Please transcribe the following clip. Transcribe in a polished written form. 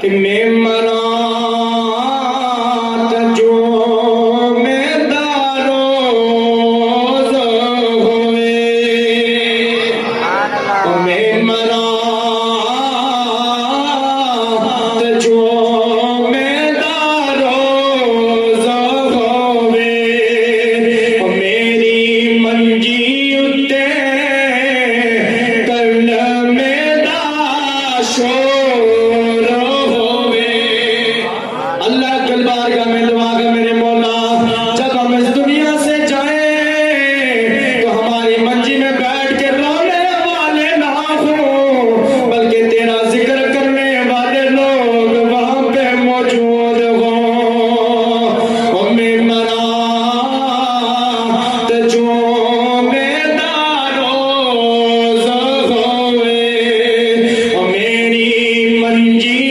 कि मैं मनात जो में दारोज होवे, मैं मनात जो में दारोज होवे, मेरी मंजी उत्ते कल में दाशो में दुआ का मेरे मौला, जब हम इस दुनिया से जाए तो हमारी मंजी में बैठ के रोने वाले ना हो, बल्कि तेरा जिक्र करने वाले लोग वहां पे मौजूद हो। मेरा जो में दारोज होवे, मेरी मंजी